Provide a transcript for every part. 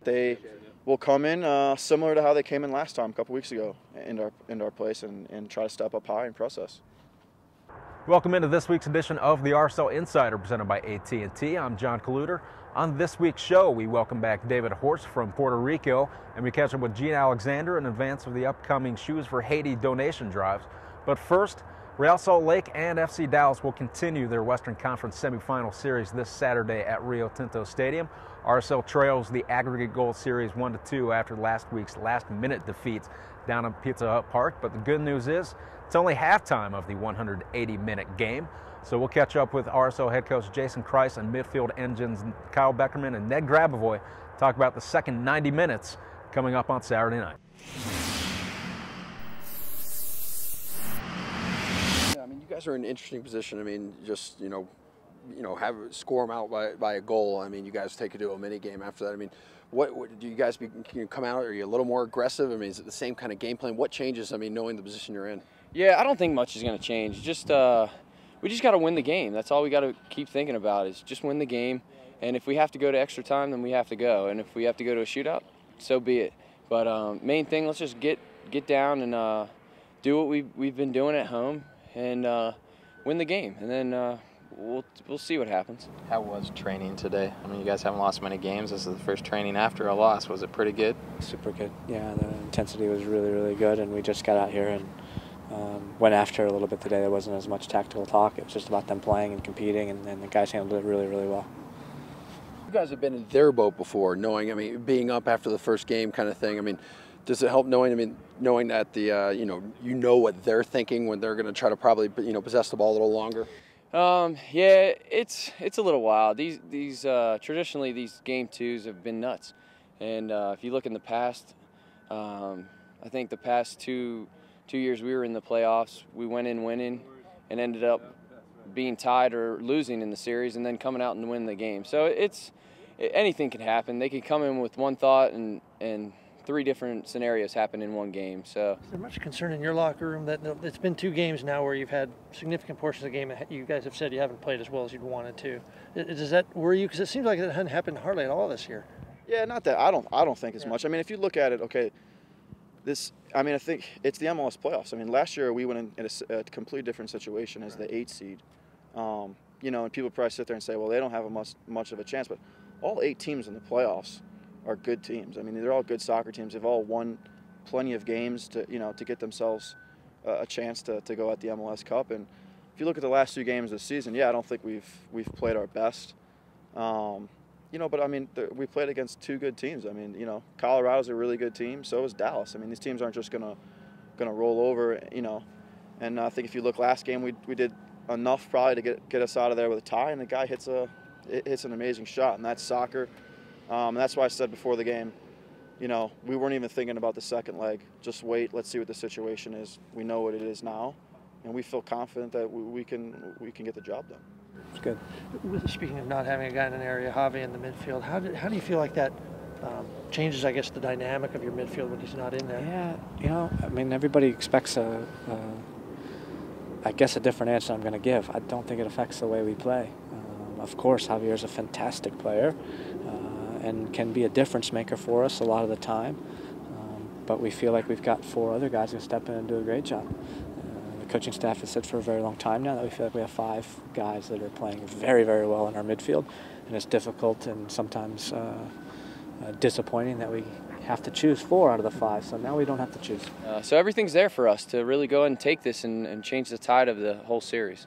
they will come in similar to how they came in last time, a couple weeks ago, into our place and try to step up high and press us. Welcome into this week's edition of the RSL Insider presented by AT&T. I'm John Kaluter. On this week's show, we welcome back David Horst from Puerto Rico, and we catch up with Gene Alexander in advance of the upcoming Shoes for Haiti donation drives. But first, Real Salt Lake and FC Dallas will continue their Western Conference semifinal series this Saturday at Rio Tinto Stadium. RSL trails the aggregate goal series 1-2 after last week's last-minute defeats down at Pizza Hut Park. But the good news is it's only halftime of the 180-minute game. So we'll catch up with RSL head coach Jason Kreis and midfield engines Kyle Beckerman and Ned Grabavoy, talk about the second 90 minutes coming up on Saturday night. You guys are in an interesting position. I mean, just score them out by a goal. I mean, you guys take it to a mini game after that. I mean, what do you guys can you come out? Are you a little more aggressive? I mean, is it the same kind of game plan? What changes? I mean, knowing the position you're in. Yeah, I don't think much is going to change. We just got to win the game. That's all we got to keep thinking about is just win the game. And if we have to go to extra time, then we have to go. And if we have to go to a shootout, so be it. But main thing, let's just get down and do what we've been doing at home and win the game. And then we'll see what happens. How was training today? I mean, you guys haven't lost many games. This is the first training after a loss. Was it pretty good? Super good. Yeah, the intensity was really, really good, and we just got out here and went after a little bit today. There wasn't as much tactical talk. It was just about them playing and competing, and the guys handled it really, really well. You guys have been in their boat before, knowing, I mean, being up after the first game kind of thing. I mean, does it help knowing that the you know what they're thinking when they're going to try to probably possess the ball a little longer? Yeah, it's a little wild. These traditionally these game twos have been nuts, and if you look in the past, I think the past two years we were in the playoffs, we went in winning and ended up being tied or losing in the series, and then coming out and win the game. So anything can happen. They can come in with one thought and three different scenarios happen in one game. So is there much concern in your locker room that it's been 2 games now where you've had significant portions of the game you guys have said you haven't played as well as you'd wanted to? Does that worry you? Because it seems like it hasn't happened hardly at all this year. Yeah, not that. I don't think as much. I mean, if you look at it, okay, I think it's the MLS playoffs. I mean, last year we went in a completely different situation as the 8 seed. And people probably sit there and say, well, they don't have much of a chance, but all 8 teams in the playoffs are good teams. I mean, they're all good soccer teams. They've all won plenty of games to get themselves a chance to go at the MLS Cup. And if you look at the last 2 games this season, yeah, I don't think we've played our best. But I mean, we played against 2 good teams. I mean, Colorado's a really good team. So is Dallas. I mean, these teams aren't just gonna roll over. And I think if you look last game, we did enough probably to get us out of there with a tie, and the guy hits an amazing shot, and that's soccer. And that's why I said before the game, we weren't even thinking about the second leg. Just wait, let's see what the situation is. We know what it is now, and we feel confident that we can get the job done. It's good. Speaking of not having a guy in an area, Javi in the midfield, how do you feel like that changes, I guess, the dynamic of your midfield when he's not in there? Yeah, I mean, everybody expects a different answer I'm going to give. I don't think it affects the way we play. Of course, Javier's a fantastic player and can be a difference maker for us a lot of the time. But we feel like we've got 4 other guys who step in and do a great job. The coaching staff has said for a very long time now that we feel like we have 5 guys that are playing very, very well in our midfield. And it's difficult and sometimes disappointing that we have to choose 4 out of the 5. So now we don't have to choose. So everything's there for us to really go and take this and change the tide of the whole series.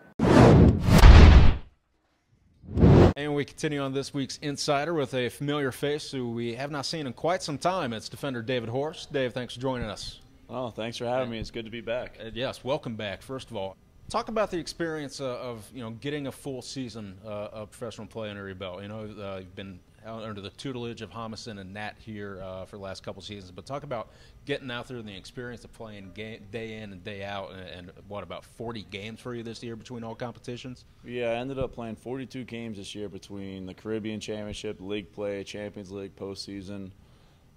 And we continue on this week's Insider with a familiar face who we have not seen in quite some time. It's defender David Horst. Dave, thanks for joining us. Oh, thanks for having me. It's good to be back. Yes, welcome back, first of all. Talk about the experience of getting a full season of professional play under your belt. You've been out under the tutelage of Homison and Nat here for the last couple seasons, but talk about getting out there and the experience of playing day in and day out, and what, about 40 games for you this year between all competitions? Yeah, I ended up playing 42 games this year between the Caribbean Championship, league play, Champions League, postseason,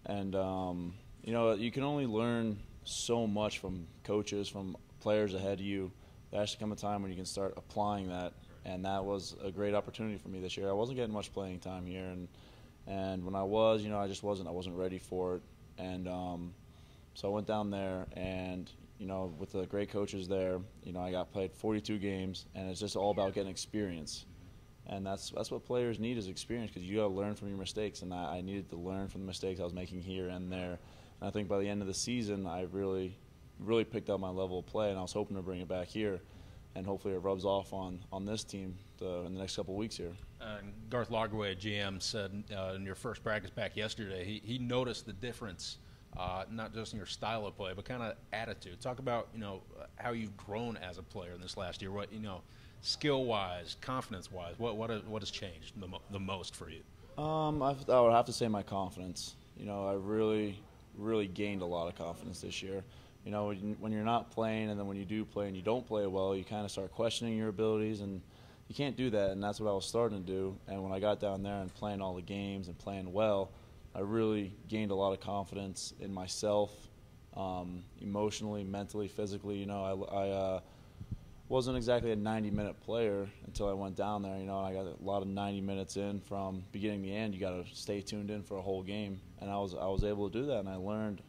and you can only learn so much from coaches, from players ahead of you. There has to come a time when you can start applying that, and that was a great opportunity for me this year. I wasn't getting much playing time here, and And when I was, I just wasn't ready for it. And so I went down there, and with the great coaches there, I got played 42 games, and it's just all about getting experience. And that's what players need, is experience, because you got to learn from your mistakes. And I needed to learn from the mistakes I was making here and there. And I think by the end of the season, I really picked up my level of play, and I was hoping to bring it back here. And hopefully it rubs off on this team in the next couple of weeks here. Garth Lagerwey, GM, said in your first practice back yesterday, he noticed the difference, not just in your style of play, but kind of attitude. Talk about how you've grown as a player in this last year. What skill-wise, confidence-wise, what has changed the most for you? I would have to say my confidence. I really gained a lot of confidence this year. When you're not playing, and then when you do play and you don't play well, you kind of start questioning your abilities, and you can't do that, and that's what I was starting to do. And when I got down there and playing all the games and playing well, I really gained a lot of confidence in myself, emotionally, mentally, physically. I wasn't exactly a 90-minute player until I went down there. I got a lot of 90 minutes in from beginning to end. You got to stay tuned in for a whole game, and I was able to do that, and I learned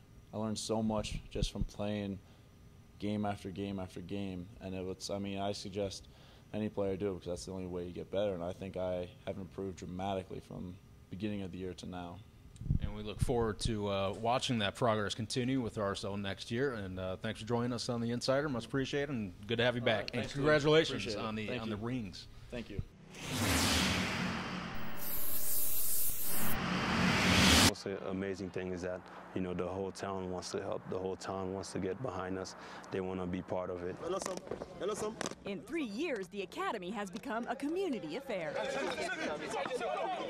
so much just from playing game after game after game. And I suggest any player do it, because that's the only way you get better. And I think I have improved dramatically from beginning of the year to now. And we look forward to watching that progress continue with RSL next year. And thanks for joining us on the Insider. Much appreciated, and good to have you back. And congratulations on the rings. Thank you. The amazing thing is that the whole town wants to help. The whole town wants to get behind us. They want to be part of it. In 3 years, the academy has become a community affair.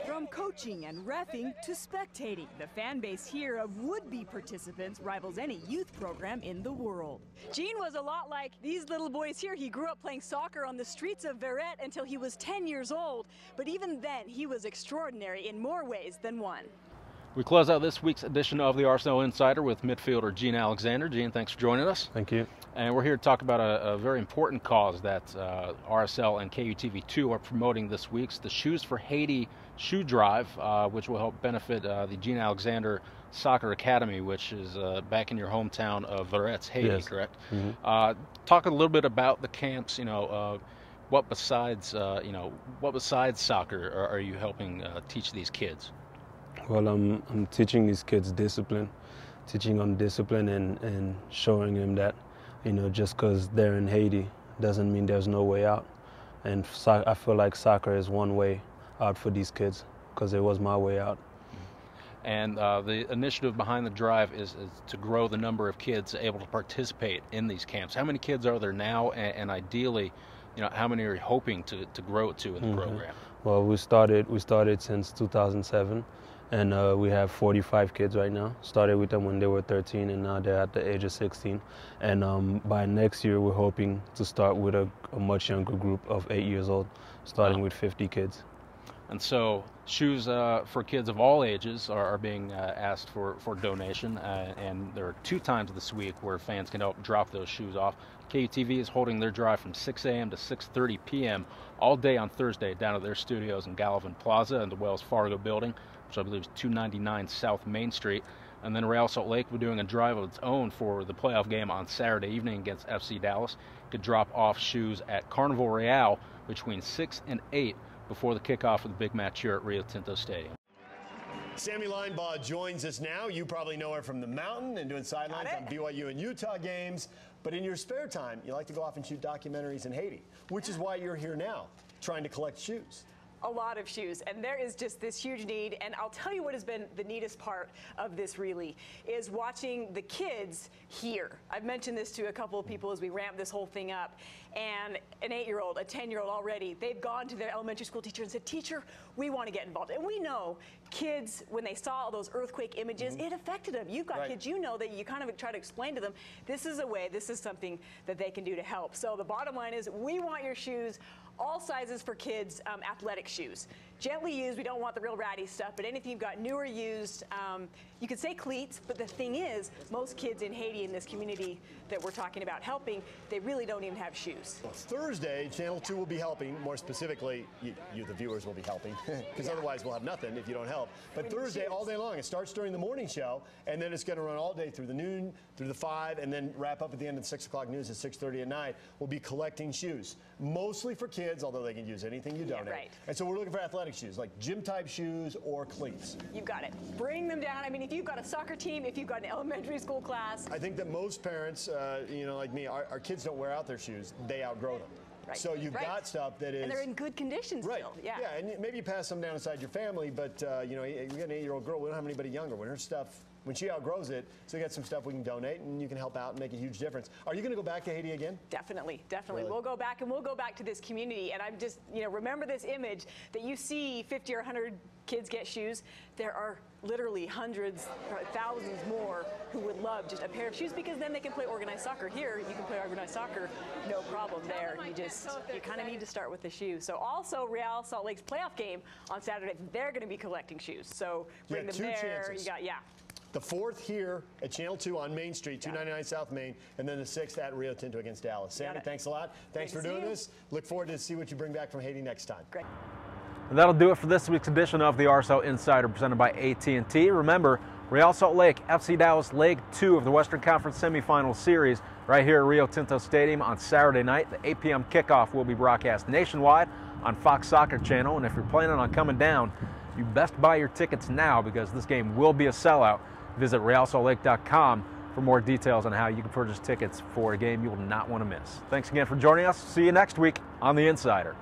From coaching and reffing to spectating, the fan base here of would-be participants rivals any youth program in the world. Gene was a lot like these little boys here. He grew up playing soccer on the streets of Verret until he was 10 years old. But even then, he was extraordinary in more ways than one. We close out this week's edition of the RSL Insider with midfielder Gene Alexander. Gene, thanks for joining us. Thank you. And we're here to talk about a very important cause that RSL and KUTV2 are promoting this week. It's the Shoes for Haiti shoe drive, which will help benefit the Gene Alexander Soccer Academy, which is back in your hometown of Verret, Haiti, yes. Correct? Mm-hmm. Talk a little bit about the camps. What besides soccer are you helping teach these kids? Well, I'm teaching these kids discipline, teaching them discipline and showing them that, just because they're in Haiti doesn't mean there's no way out. And I feel like soccer is one way out for these kids, because it was my way out. And the initiative behind the drive is to grow the number of kids able to participate in these camps. How many kids are there now, and ideally, how many are you hoping to grow it to in the program? Well, we started since 2007. And we have 45 kids right now. Started with them when they were 13, and now they're at the age of 16. And by next year, we're hoping to start with a much younger group of 8 years old, starting with 50 kids. And so shoes for kids of all ages are being asked for donation, and there are 2 times this week where fans can help drop those shoes off. KUTV is holding their drive from 6 a.m. to 6:30 p.m. all day on Thursday down at their studios in Gallivan Plaza in the Wells Fargo building, which I believe is 299 South Main Street. And then Real Salt Lake, we're doing a drive of its own for the playoff game on Saturday evening against FC Dallas. You could drop off shoes at Carnival Real between 6 and 8 before the kickoff of the big match here at Rio Tinto Stadium. Sammy Linebaugh joins us now. You probably know her from the Mountain and doing sidelines on BYU and Utah games. But in your spare time, you like to go off and shoot documentaries in Haiti, which is why you're here now, trying to collect shoes. A lot of shoes, and there is just this huge need. And I'll tell you what has been the neatest part of this really is watching the kids here. I've mentioned this to a couple of people as we ramp this whole thing up, and an 8-year-old, a 10-year-old already, they've gone to their elementary school teacher and said, "Teacher, we want to get involved." And we know kids, when they saw all those earthquake images, it affected them. You've got kids, that you kind of try to explain to them, this is a way, this is something that they can do to help. So the bottom line is, we want your shoes, all sizes for kids, athletic shoes. gently used. We don't want the real ratty stuff, but anything you've got new or used, you could say cleats, but the thing is, most kids in Haiti, in this community that we're talking about helping, they really don't even have shoes. Thursday, Channel 2 will be helping. More specifically, you the viewers, will be helping, because otherwise we'll have nothing if you don't help. But Thursday, all day long. It starts during the morning show, and then it's going to run all day through the noon, through the 5, and then wrap up at the end of the 6 o'clock news at 6:30 at night. We'll be collecting shoes, mostly for kids, although they can use anything you donate. Right. And so we're looking for athletic shoes, like gym-type shoes or cleats. You've got it. Bring them down. I mean, if you've got a soccer team, if you've got an elementary school class. I think that most parents, like me, our kids don't wear out their shoes. They outgrow them. Right. So you've got stuff that is... And they're in good condition still. Yeah. Yeah, and maybe you pass them down inside your family, but, you got an 8-year-old girl. We don't have anybody younger. When her stuff... When she outgrows it, so you got some stuff we can donate, and you can help out and make a huge difference. Are you going to go back to Haiti again? Definitely. Really? We'll go back, and we'll go back to this community. And I'm just, remember this image that you see 50 or 100 kids get shoes. There are literally hundreds or thousands more who would love just a pair of shoes, because then they can play organized soccer. Here, you can play organized soccer, no problem there. You kind of need to start with the shoes. So also, Real Salt Lake's playoff game on Saturday, they're going to be collecting shoes. So bring them there. Chances. You got, The 4th here at Channel 2 on Main Street, 299 South Main, and then the 6th at Rio Tinto against Dallas. Sammy, thanks a lot. Thanks for doing this. Look forward to see what you bring back from Haiti next time. Great. And that'll do it for this week's edition of the RSL Insider presented by AT&T. Remember, Real Salt Lake, FC Dallas, Leg 2 of the Western Conference semifinal series right here at Rio Tinto Stadium on Saturday night. The 8 p.m. kickoff will be broadcast nationwide on Fox Soccer Channel. And if you're planning on coming down, you best buy your tickets now, because this game will be a sellout. Visit realsaltlake.com for more details on how you can purchase tickets for a game you will not want to miss. Thanks again for joining us. See you next week on The Insider.